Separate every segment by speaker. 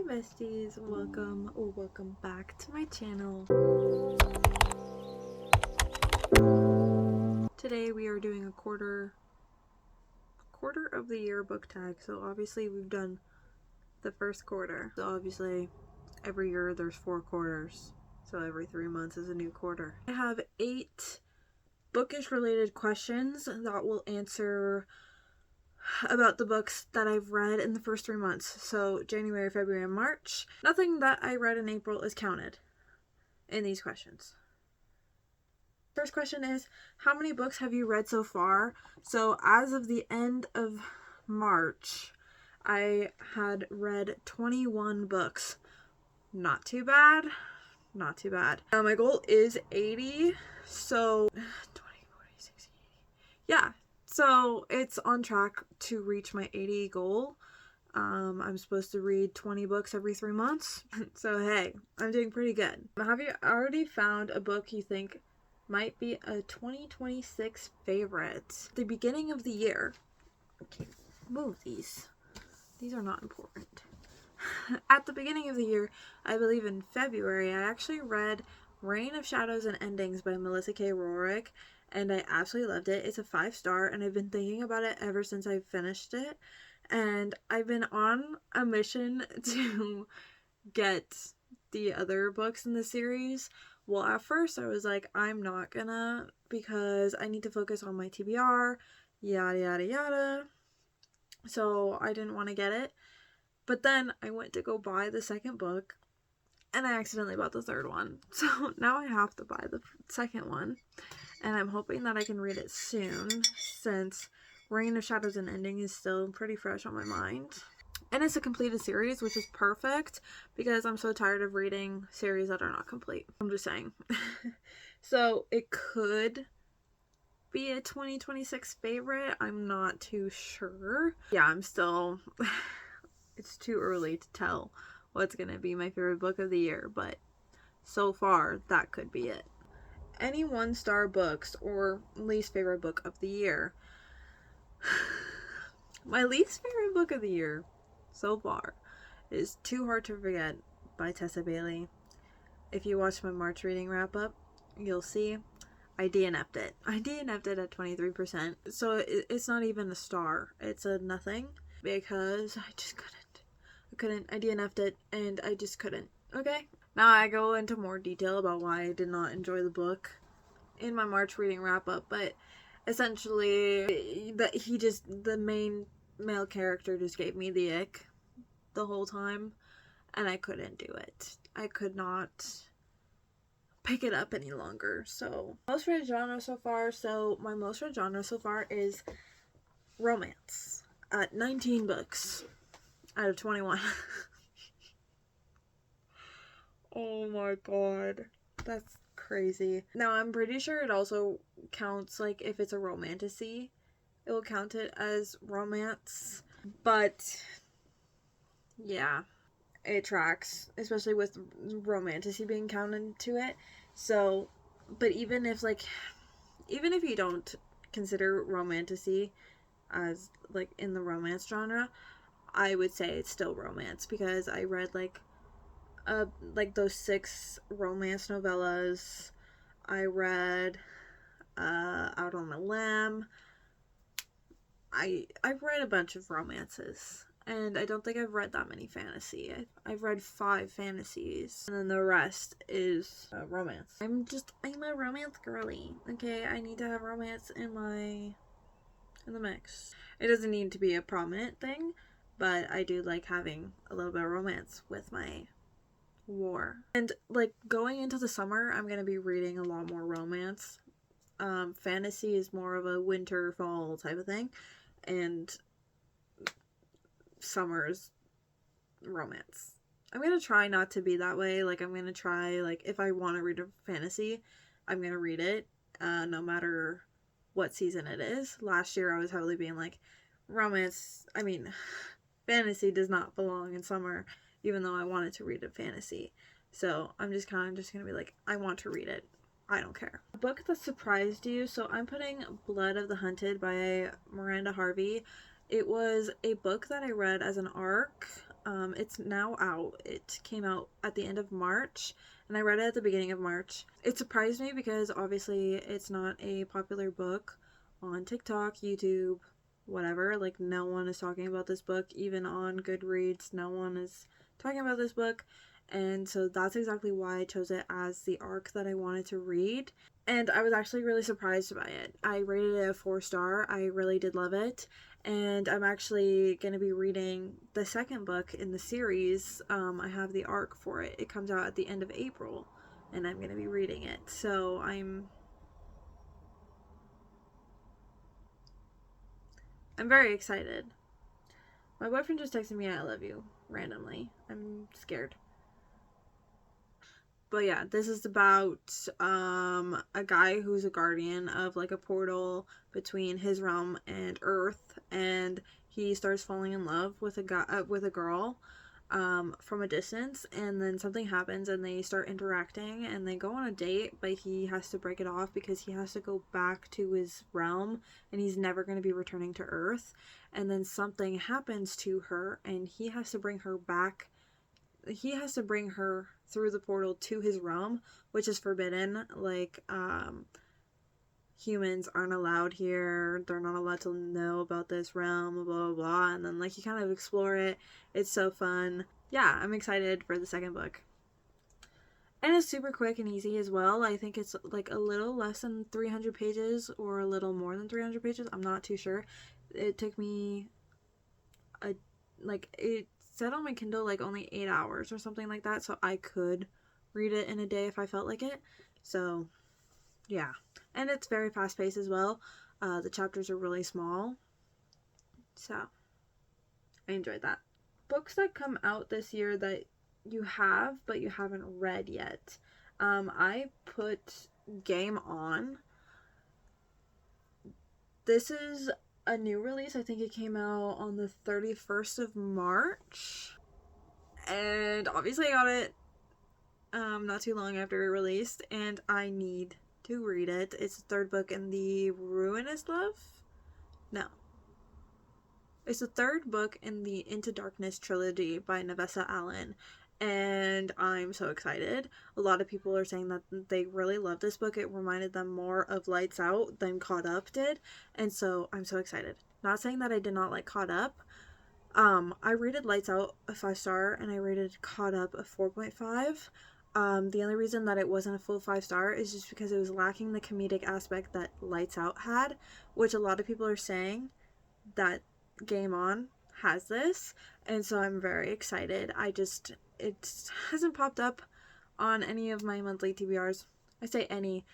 Speaker 1: Hey besties, welcome back to my channel. Today we are doing a quarter of the year book tag. So obviously we've done the first quarter. So obviously every year there's 4 quarters. So every 3 months is a new quarter. I have 8 bookish related questions that will answer about the books that I've read in the first 3 months. So January, February, and March. Nothing that I read in April is counted in these questions. First question is, how many books have you read so far? So as of the end of March, I had read 21 books. Not too bad. Not too bad. My goal is 80. So 20, 40, 60, 80. Yeah. So it's on track to reach my 80 goal. I'm supposed to read 20 books every 3 months. So hey, I'm doing pretty good. Have you already found a book you think might be a 2026 favorite? The beginning of the year. Okay, move these. These are not important. At the beginning of the year, I believe in February, I actually read Reign of Shadows and Endings by Melissa K. Rorick, and I absolutely loved it. It's a 5-star, and I've been thinking about it ever since I finished it. And I've been on a mission to get the other books in the series. Well, at first I was like, I'm not gonna, because I need to focus on my TBR, yada yada yada. So I didn't want to get it. But then I went to go buy the second book, and I accidentally bought the third one. So now I have to buy the second one. And I'm hoping that I can read it soon, since Reign of Shadows and Ending is still pretty fresh on my mind. And it's a completed series, which is perfect, because I'm so tired of reading series that are not complete. I'm just saying. So it could be a 2026 favorite. I'm not too sure. Yeah, I'm still... It's too early to tell what's going to be my favorite book of the year, but so far, that could be it. Any 1-star books or least favorite book of the year? My least favorite book of the year so far is Too Hard to Forget by Tessa Bailey. If you watch my March reading wrap up, you'll see I DNF'd it. I DNF'd it at 23%. So it's not even a star. It's a nothing, because I just couldn't. I DNF'd it, and I just couldn't. Okay? Now I go into more detail about why I did not enjoy the book in my March reading wrap up, but essentially the main male character just gave me the ick the whole time, and I couldn't do it. I could not pick it up any longer. So most read genre so far. So my most read genre so far is romance at 19 books out of 21. Oh my god, that's crazy. Now I'm pretty sure it also counts, like, if it's a romantasy, it will count it as romance. But yeah, it tracks, especially with romantasy being counted to it. So, but even if you don't consider romantasy as, like, in the romance genre, I would say it's still romance, because I read like those 6 romance novellas. I read Out on a Limb. I've read a bunch of romances, and I don't think I've read that many fantasy. I've read 5 fantasies, and then the rest is romance. I'm a romance girly. Okay, I need to have romance in the mix. It doesn't need to be a prominent thing, but I do like having a little bit of romance with my war. And like going into the summer, I'm gonna be reading a lot more romance. Fantasy is more of a winter, fall type of thing, and summer's romance. I'm gonna try not to be that way. Like, I'm gonna try, like, if I want to read a fantasy, I'm gonna read it, no matter what season it is. Last year I was heavily being like, fantasy does not belong in summer, even though I wanted to read a fantasy. So I'm just gonna be like, I want to read it. I don't care. A book that surprised you. So I'm putting Blood of the Hunted by Miranda Harvey. It was a book that I read as an arc It's now out. It came out at the end of March, and I read it at the beginning of March. It surprised me because obviously it's not a popular book on TikTok, YouTube, whatever. Like, no one is talking about this book, even on Goodreads. No one is talking about this book. And so that's exactly why I chose it as the arc that I wanted to read. And I was actually really surprised by it. I rated it a 4-star. I really did love it. And I'm actually going to be reading the second book in the series. I have the arc for it. It comes out at the end of April, and I'm going to be reading it. So I'm very excited. My boyfriend just texted me I love you randomly. I'm scared. But yeah, this is about a guy who's a guardian of like a portal between his realm and Earth, and he starts falling in love with a girl from a distance, and then something happens and they start interacting and they go on a date, but he has to break it off because he has to go back to his realm and he's never going to be returning to Earth. And then something happens to her and he has to bring her back. He has to bring her through the portal to his realm, which is forbidden. Like, humans aren't allowed here. They're not allowed to know about this realm, blah, blah, blah. And then, like, you kind of explore it. It's so fun. Yeah, I'm excited for the second book. And it's super quick and easy as well. I think it's, like, a little less than 300 pages or a little more than 300 pages. I'm not too sure. It took me it said on my Kindle, like, only 8 hours or something like that. So I could read it in a day if I felt like it. So, yeah. And it's very fast-paced as well. The chapters are really small. So, I enjoyed that. Books that come out this year that you have, but you haven't read yet. I put Game On. This is a new release. I think it came out on the 31st of March. And obviously I got it not too long after it released, and I need to read it. It's the third book in the Ruinous Love? No. It's the third book in the Into Darkness trilogy by Navessa Allen, and I'm so excited. A lot of people are saying that they really love this book. It reminded them more of Lights Out than Caught Up did, and so I'm so excited. Not saying that I did not like Caught Up. I rated Lights Out a 5-star, and I rated Caught Up a 4.5. The only reason that it wasn't a full 5-star is just because it was lacking the comedic aspect that Lights Out had, which a lot of people are saying that Game On has this, and so I'm very excited. It hasn't popped up on any of my monthly TBRs. I say any,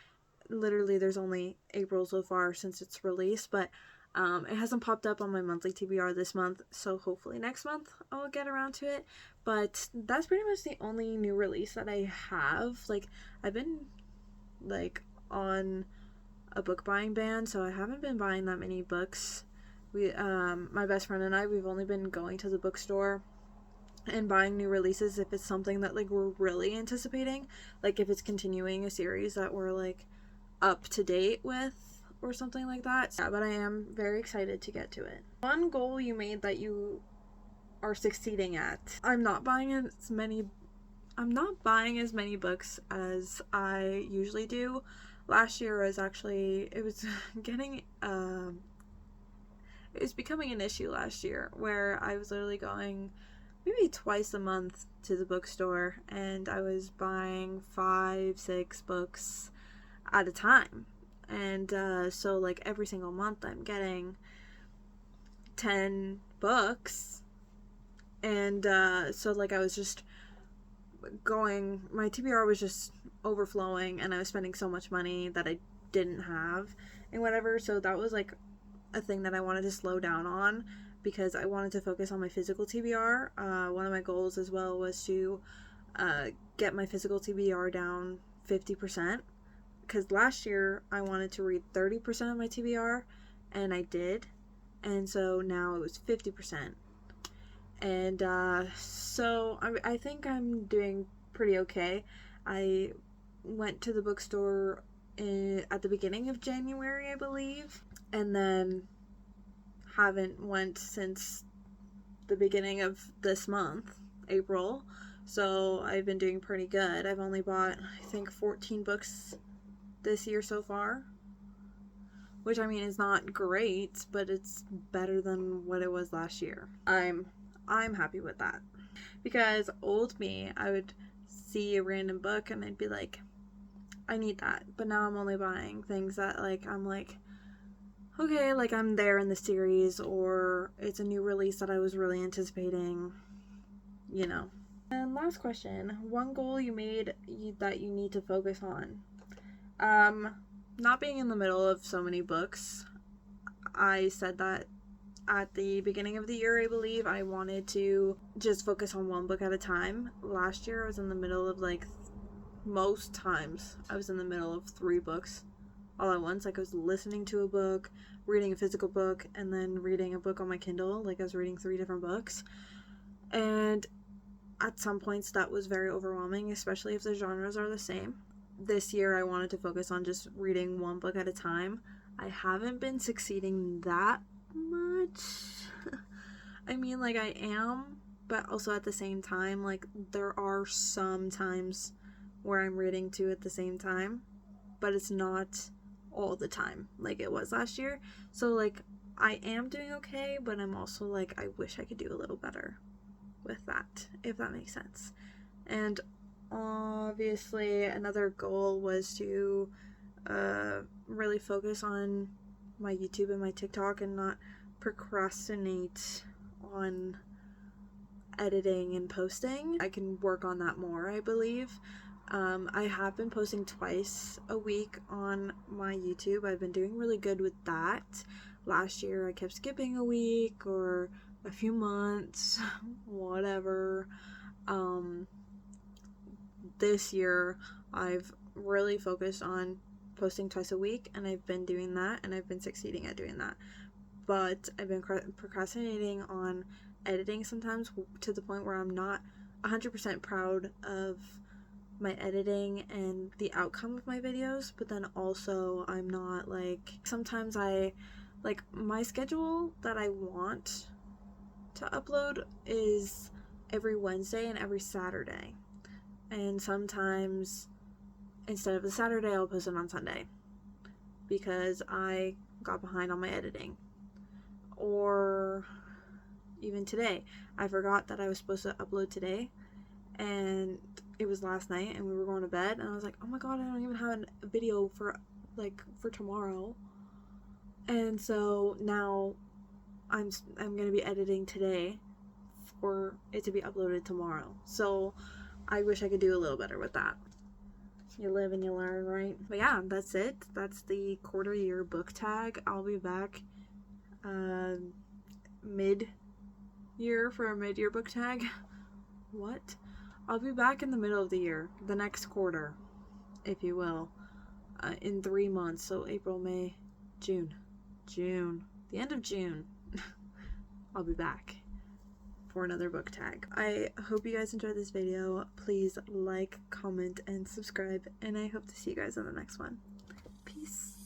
Speaker 1: literally there's only April so far since its release, but it hasn't popped up on my monthly TBR this month, so hopefully next month I'll get around to it. But that's pretty much the only new release that I have. Like, I've been, like, on a book buying ban, so I haven't been buying that many books. My best friend and I, we've only been going to the bookstore and buying new releases if it's something that, like, we're really anticipating. Like, if it's continuing a series that we're, like, up to date with or something like that. Yeah, but I am very excited to get to it. One goal you made that you are succeeding at. I'm not buying as many books as I usually do. Last year was actually, it was becoming an issue last year where I was literally going maybe twice a month to the bookstore, and I was buying 5-6 books at a time. And so, like, every single month I'm getting 10 books. And so, like, I was just going, my TBR was just overflowing, and I was spending so much money that I didn't have and whatever. So that was, like, a thing that I wanted to slow down on, because I wanted to focus on my physical TBR. One of my goals as well was to get my physical TBR down 50%. Because last year I wanted to read 30% of my TBR, and I did. And so now it was 50%. And so I think I'm doing pretty okay. I went to the bookstore at the beginning of January, I believe, and then haven't went since the beginning of this month, April. So I've been doing pretty good. I've only bought, I think, 14 books this year so far. Which, I mean, is not great, but it's better than what it was last year. I'm happy with that. Because old me, I would see a random book and I'd be like, I need that. But now I'm only buying things that, like, I'm like, okay, like, I'm there in the series, or it's a new release that I was really anticipating, you know. And last question, one goal you made that you need to focus on? Not being in the middle of so many books. I said that at the beginning of the year, I believe. I wanted to just focus on one book at a time. Last year, I was in the middle of, like, most times, I was in the middle of 3 books all at once. Like, I was listening to a book, reading a physical book, and then reading a book on my Kindle. Like, I was reading 3 different books. And at some points, that was very overwhelming, especially if the genres are the same. This year, I wanted to focus on just reading one book at a time. I haven't been succeeding that much. I mean, like, I am, but also at the same time, like, there are some times where I'm reading 2 at the same time, but it's not all the time like it was last year. So, like, I am doing okay, but I'm also like, I wish I could do a little better with that, if that makes sense. And obviously another goal was to really focus on my YouTube and my TikTok and not procrastinate on editing and posting. I can work on that more, I believe. I have been posting twice a week on my YouTube. I've been doing really good with that. Last year I kept skipping a week or a few months, whatever. This year I've really focused on posting twice a week, and I've been doing that, and I've been succeeding at doing that. But I've been procrastinating on editing sometimes to the point where I'm not 100% proud of my editing and the outcome of my videos, but then also I'm not, like, sometimes my schedule that I want to upload is every Wednesday and every Saturday. And sometimes instead of the Saturday, I'll post it on Sunday because I got behind on my editing. Or even today, I forgot that I was supposed to upload today, and it was last night and we were going to bed, and I was like, oh my god, I don't even have a video for tomorrow. And so now I'm gonna be editing today for it to be uploaded tomorrow. So I wish I could do a little better with that. You live and you learn, right? But yeah, that's it. That's the quarter year book tag. I'll be back mid-year for a mid-year book tag. What? I'll be back in the middle of the year, the next quarter, if you will, in 3 months. So April, May, June, the end of June. I'll be back for another book tag. I hope you guys enjoyed this video. Please like, comment, and subscribe, and I hope to see you guys on the next one. Peace.